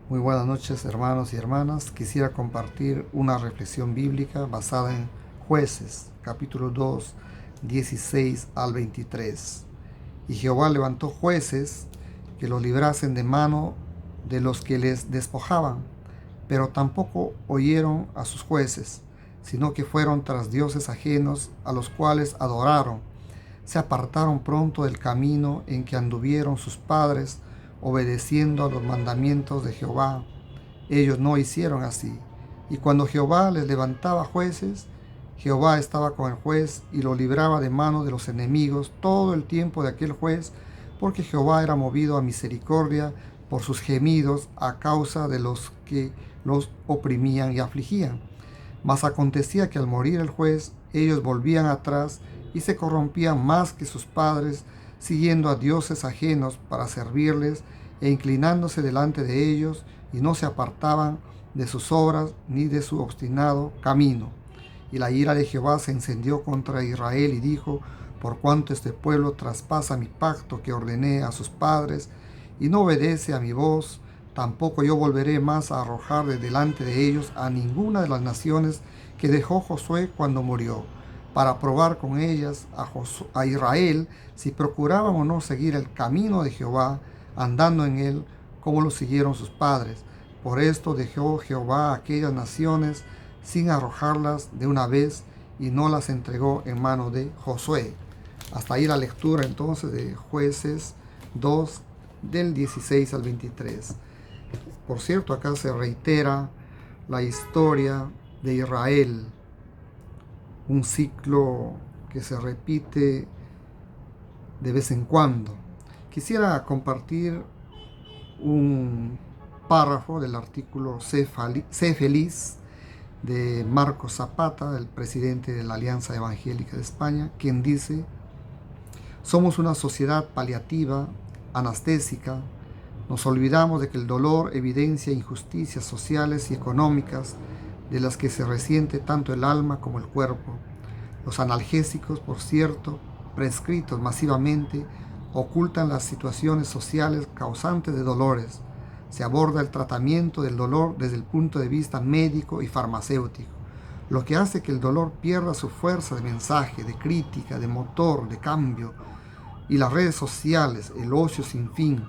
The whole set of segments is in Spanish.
Muy buenas noches, hermanos y hermanas. Quisiera compartir una reflexión bíblica basada en Jueces, capítulo 2, 16 al 23. Y Jehová levantó jueces que los librasen de mano de los que les despojaban, pero tampoco oyeron a sus jueces, sino que fueron tras dioses ajenos a los cuales adoraron. Se apartaron pronto del camino en que anduvieron sus padres, obedeciendo a los mandamientos de Jehová. Ellos no hicieron así. Y cuando Jehová les levantaba jueces, Jehová estaba con el juez y lo libraba de mano de los enemigos todo el tiempo de aquel juez, porque Jehová era movido a misericordia por sus gemidos a causa de los que los oprimían y afligían. Mas acontecía que al morir el juez, ellos volvían atrás y se corrompían más que sus padres, siguiendo a dioses ajenos para servirles e inclinándose delante de ellos, y no se apartaban de sus obras ni de su obstinado camino. Y la ira de Jehová se encendió contra Israel y dijo: por cuanto este pueblo traspasa mi pacto que ordené a sus padres y no obedece a mi voz, tampoco yo volveré más a arrojar de delante de ellos a ninguna de las naciones que dejó Josué cuando murió, para probar con ellas a Israel si procuraban o no seguir el camino de Jehová, andando en él como lo siguieron sus padres. Por esto dejó Jehová a aquellas naciones sin arrojarlas de una vez y no las entregó en mano de Josué. Hasta ahí la lectura entonces de Jueces 2 del 16 al 23. Por cierto, acá se reitera la historia de Israel, un ciclo que se repite de vez en cuando. Quisiera compartir un párrafo del artículo Sé feliz de Marcos Zapata, el presidente de la Alianza Evangélica de España, quien dice: somos una sociedad paliativa, anestésica. Nos olvidamos de que el dolor evidencia injusticias sociales y económicas de las que se resiente tanto el alma como el cuerpo. Los analgésicos, por cierto, prescritos masivamente, ocultan las situaciones sociales causantes de dolores. Se aborda el tratamiento del dolor desde el punto de vista médico y farmacéutico, lo que hace que el dolor pierda su fuerza de mensaje, de crítica, de motor, de cambio. Y las redes sociales, el ocio sin fin,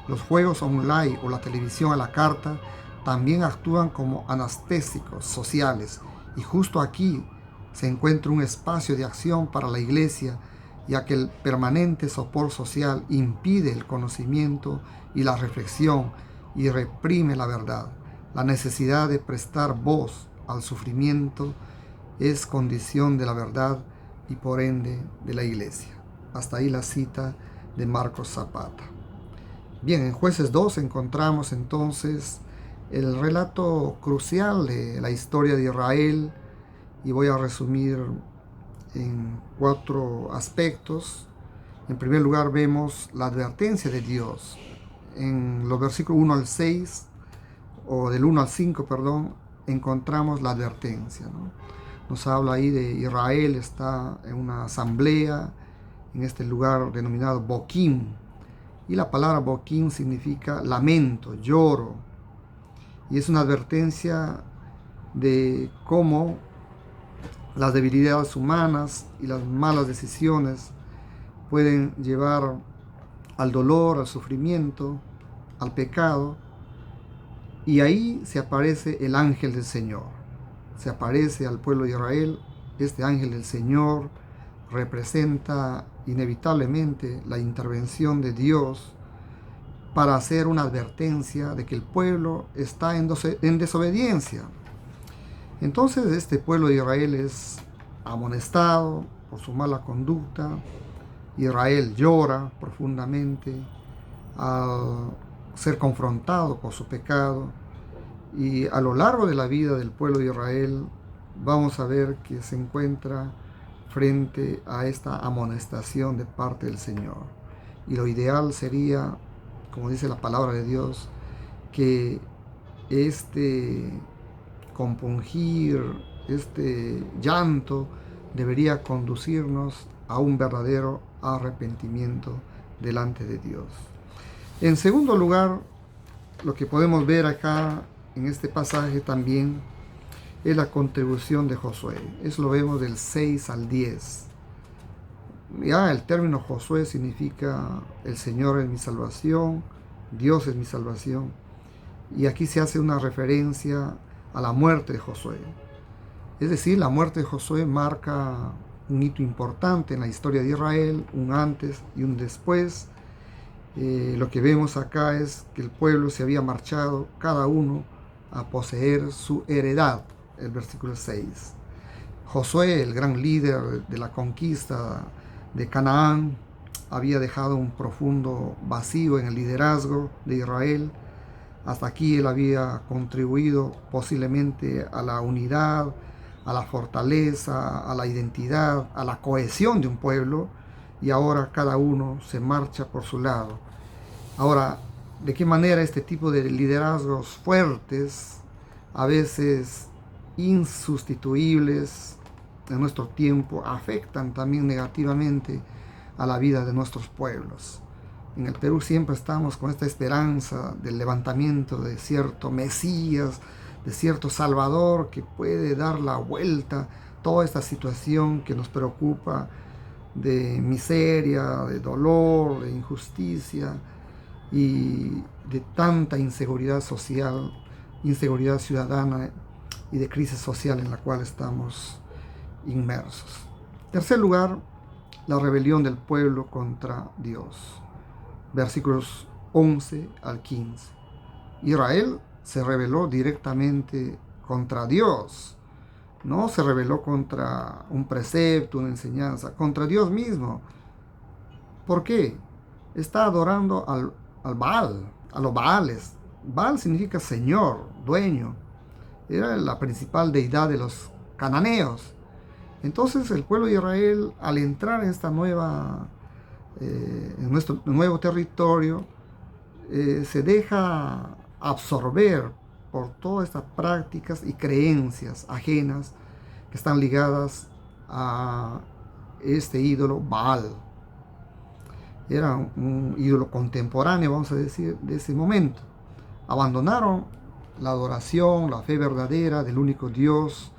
los juegos online o la televisión a la carta también actúan como anestésicos sociales, y justo aquí se encuentra un espacio de acción para la Iglesia, ya que el permanente sopor social impide el conocimiento y la reflexión y reprime la verdad. La necesidad de prestar voz al sufrimiento es condición de la verdad y por ende de la Iglesia. Hasta ahí la cita de Marcos Zapata. Bien, en Jueces 2 encontramos entonces el relato crucial de la historia de Israel, y voy a resumir en 4 aspectos. En primer lugar, vemos la advertencia de Dios. En los versículos 1 al 6, o del 1 al 5, perdón, encontramos la advertencia, ¿no? Nos habla ahí de Israel, está en una asamblea en este lugar denominado Boquim. Y la palabra Boquim significa lamento, lloro. Y es una advertencia de cómo las debilidades humanas y las malas decisiones pueden llevar al dolor, al sufrimiento, al pecado. Y ahí se aparece el ángel del Señor. Se aparece al pueblo de Israel. Este ángel del Señor representa inevitablemente la intervención de Dios para hacer una advertencia de que el pueblo está en desobediencia. Entonces este pueblo de Israel es amonestado por su mala conducta. Israel llora profundamente al ser confrontado por su pecado, y a lo largo de la vida del pueblo de Israel vamos a ver que se encuentra frente a esta amonestación de parte del Señor. Y lo ideal sería, como dice la palabra de Dios, que este compungir, este llanto debería conducirnos a un verdadero arrepentimiento delante de Dios. En segundo lugar, lo que podemos ver acá en este pasaje también es la contribución de Josué. Eso lo vemos del 6 al 10. Ya el término Josué significa el Señor es mi salvación, Dios es mi salvación. Y aquí se hace una referencia a la muerte de Josué. Es decir, la muerte de Josué marca un hito importante en la historia de Israel, un antes y un después. Lo que vemos acá es que el pueblo se había marchado, cada uno, a poseer su heredad, el versículo 6. Josué, el gran líder de la conquista de Canaán, había dejado un profundo vacío en el liderazgo de Israel. Hasta aquí él había contribuido posiblemente a la unidad, a la fortaleza, a la identidad, a la cohesión de un pueblo, y ahora cada uno se marcha por su lado. Ahora, ¿de qué manera este tipo de liderazgos fuertes, a veces insustituibles en nuestro tiempo, afectan también negativamente a la vida de nuestros pueblos? En el Perú siempre estamos con esta esperanza del levantamiento de cierto Mesías, de cierto Salvador que puede dar la vuelta a toda esta situación que nos preocupa, de miseria, de dolor, de injusticia y de tanta inseguridad social, inseguridad ciudadana y de crisis social en la cual estamos inmersos. En tercer lugar, la rebelión del pueblo contra Dios. Versículos 11 al 15. Israel se rebeló directamente contra Dios. No se rebeló contra un precepto, una enseñanza, contra Dios mismo. ¿Por qué? Está adorando al Baal, a los Baales. Baal significa señor, dueño. Era la principal deidad de los cananeos. Entonces el pueblo de Israel, al entrar en esta en nuestro nuevo territorio, se deja absorber por todas estas prácticas y creencias ajenas que están ligadas a este ídolo Baal. Era un ídolo contemporáneo, vamos a decir, de ese momento. Abandonaron la adoración, la fe verdadera del único Dios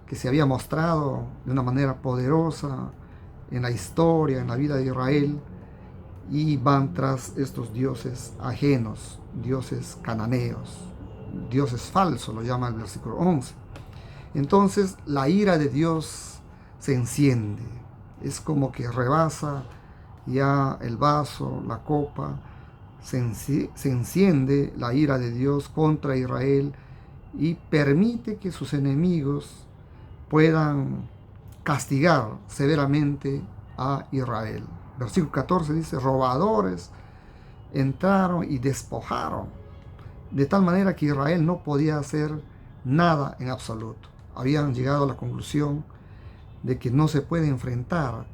que se había mostrado de una manera poderosa en la historia, en la vida de Israel, y van tras estos dioses ajenos, dioses cananeos, dioses falsos, lo llama el versículo 11. Entonces la ira de Dios se enciende, es como que rebasa ya el vaso, la copa, se enciende la ira de Dios contra Israel y permite que sus enemigos puedan castigar severamente a Israel. Versículo 14 dice, robadores entraron y despojaron, de tal manera que Israel no podía hacer nada en absoluto. Habían llegado a la conclusión de que no se puede enfrentar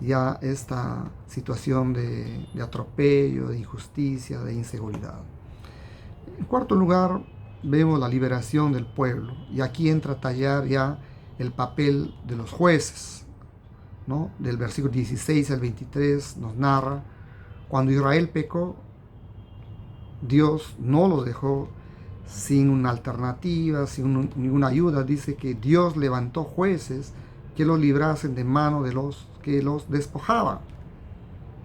ya esta situación de atropello, de injusticia, de inseguridad. En cuarto lugar, vemos la liberación del pueblo, y aquí entra a tallar ya el papel de los jueces, ¿no? Del versículo 16 al 23 nos narra, cuando Israel pecó, Dios no los dejó sin una alternativa, sin ninguna ayuda. Dice que Dios levantó jueces que los librasen de mano de los que los despojaban.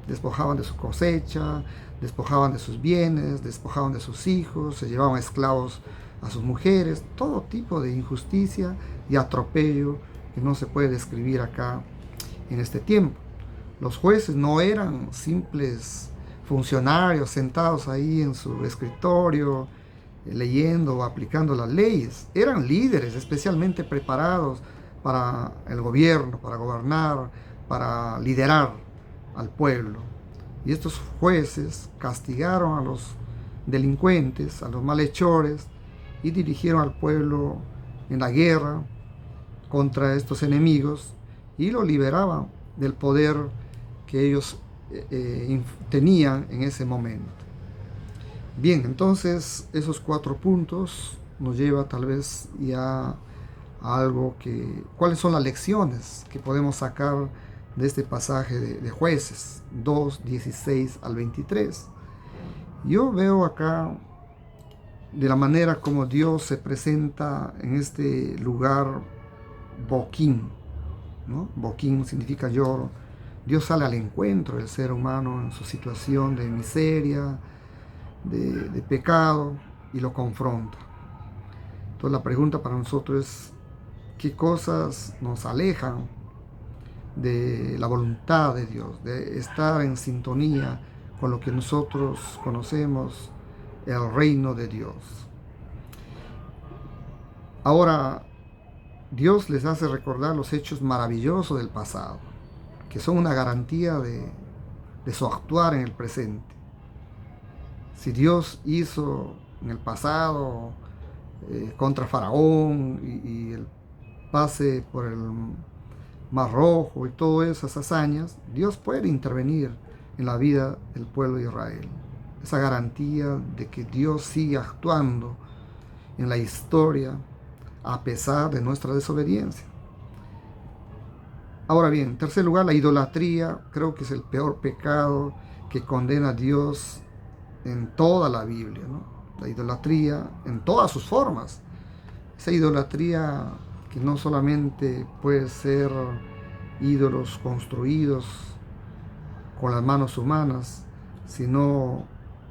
Despojaban de su cosecha, despojaban de sus bienes, despojaban de sus hijos, se llevaban esclavos a sus mujeres, todo tipo de injusticia y atropello que no se puede describir acá en este tiempo. Los jueces no eran simples funcionarios sentados ahí en su escritorio leyendo o aplicando las leyes, eran líderes especialmente preparados para el gobierno, para gobernar, para liderar al pueblo. Y estos jueces castigaron a los delincuentes, a los malhechores, y dirigieron al pueblo en la guerra contra estos enemigos y lo liberaban del poder que ellos tenían en ese momento. Bien, entonces esos 4 puntos nos lleva tal vez ya a algo que... ¿Cuáles son las lecciones que podemos sacar de este pasaje de Jueces 2, 16 al 23? Yo veo acá de la manera como Dios se presenta en este lugar Boquín, ¿no? Boquín significa lloro. Dios sale al encuentro del ser humano en su situación de miseria, de pecado, y lo confronta. Entonces la pregunta para nosotros es, ¿qué cosas nos alejan de la voluntad de Dios, de estar en sintonía con lo que nosotros conocemos, el reino de Dios? Ahora, Dios les hace recordar los hechos maravillosos del pasado, que son una garantía de su actuar en el presente. Si Dios hizo en el pasado contra Faraón y el pase por el Mar Rojo y todas esas hazañas, Dios puede intervenir en la vida del pueblo de Israel. Esa garantía de que Dios sigue actuando en la historia a pesar de nuestra desobediencia. Ahora bien, en tercer lugar, la idolatría creo que es el peor pecado que condena a Dios en toda la Biblia, ¿no? La idolatría en todas sus formas. Esa idolatría que no solamente puede ser ídolos construidos con las manos humanas, sino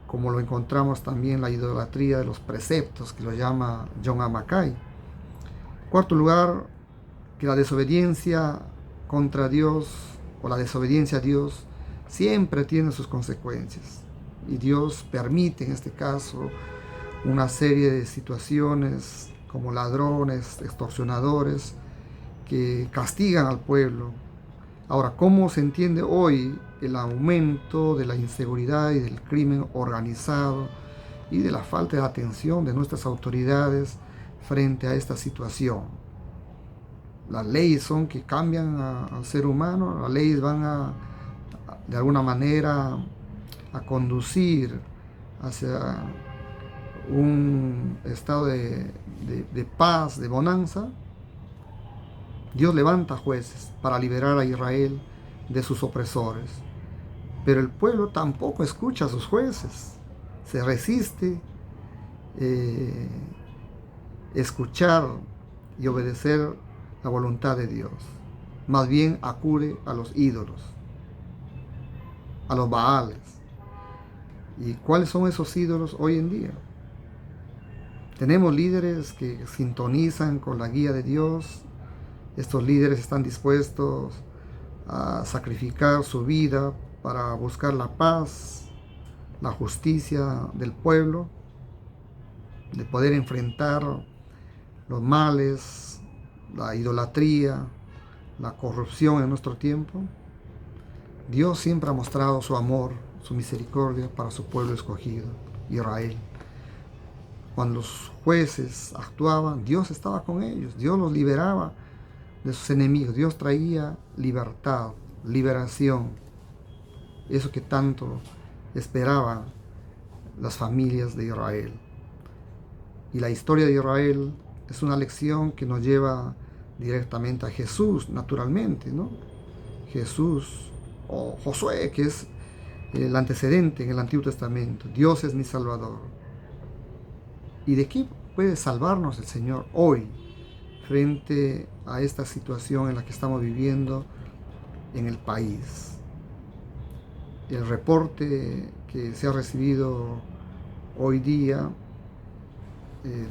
como lo encontramos también la idolatría de los preceptos, que lo llama John A. Mackay. Cuarto lugar, que la desobediencia contra Dios o la desobediencia a Dios siempre tiene sus consecuencias. Y Dios permite en este caso una serie de situaciones como ladrones, extorsionadores, que castigan al pueblo. Ahora, ¿cómo se entiende hoy el aumento de la inseguridad y del crimen organizado y de la falta de atención de nuestras autoridades frente a esta situación? Las leyes son que cambian al ser humano, las leyes van de alguna manera a conducir hacia un estado de paz, de bonanza. Dios levanta jueces para liberar a Israel de sus opresores, pero el pueblo tampoco escucha a sus jueces, se resiste escuchar y obedecer la voluntad de Dios. Más bien acude a los ídolos, a los Baales. ¿Y cuáles son esos ídolos hoy en día? Tenemos líderes que sintonizan con la guía de Dios. Estos líderes están dispuestos a sacrificar su vida para buscar la paz, la justicia del pueblo, de poder enfrentar los males, la idolatría, la corrupción en nuestro tiempo. Dios siempre ha mostrado su amor, su misericordia para su pueblo escogido, Israel. Cuando los jueces actuaban, Dios estaba con ellos, Dios los liberaba de sus enemigos, Dios traía libertad, liberación, eso que tanto esperaban las familias de Israel. Y la historia de Israel es una lección que nos lleva directamente a Jesús, naturalmente, ¿no? Jesús o Josué, que es el antecedente en el Antiguo Testamento. Dios es mi Salvador. ¿Y de qué puede salvarnos el Señor hoy frente a esta situación en la que estamos viviendo en el país? El reporte que se ha recibido hoy día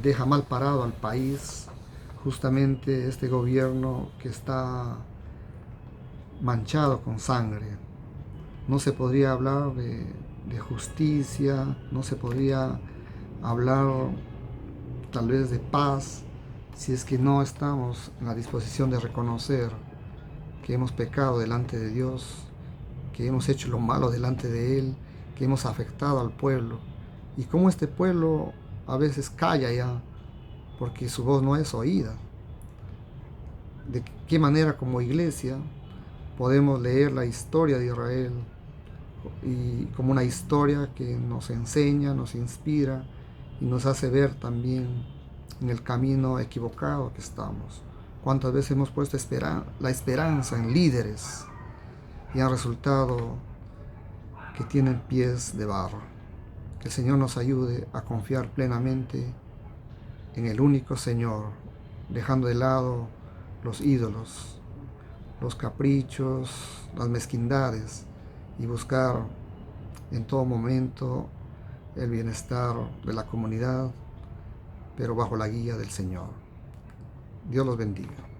deja mal parado al país, justamente este gobierno que está manchado con sangre. No se podría hablar de justicia, no se podría hablar tal vez de paz, si es que no estamos en la disposición de reconocer que hemos pecado delante de Dios, que hemos hecho lo malo delante de Él, que hemos afectado al pueblo, y cómo este pueblo a veces calla ya, porque su voz no es oída. De qué manera como iglesia podemos leer la historia de Israel y como una historia que nos enseña, nos inspira y nos hace ver también en el camino equivocado que estamos. Cuántas veces hemos puesto la esperanza en líderes y han resultado que tienen pies de barro. Que el Señor nos ayude a confiar plenamente en el único Señor, dejando de lado los ídolos, los caprichos, las mezquindades, y buscar en todo momento el bienestar de la comunidad, pero bajo la guía del Señor. Dios los bendiga.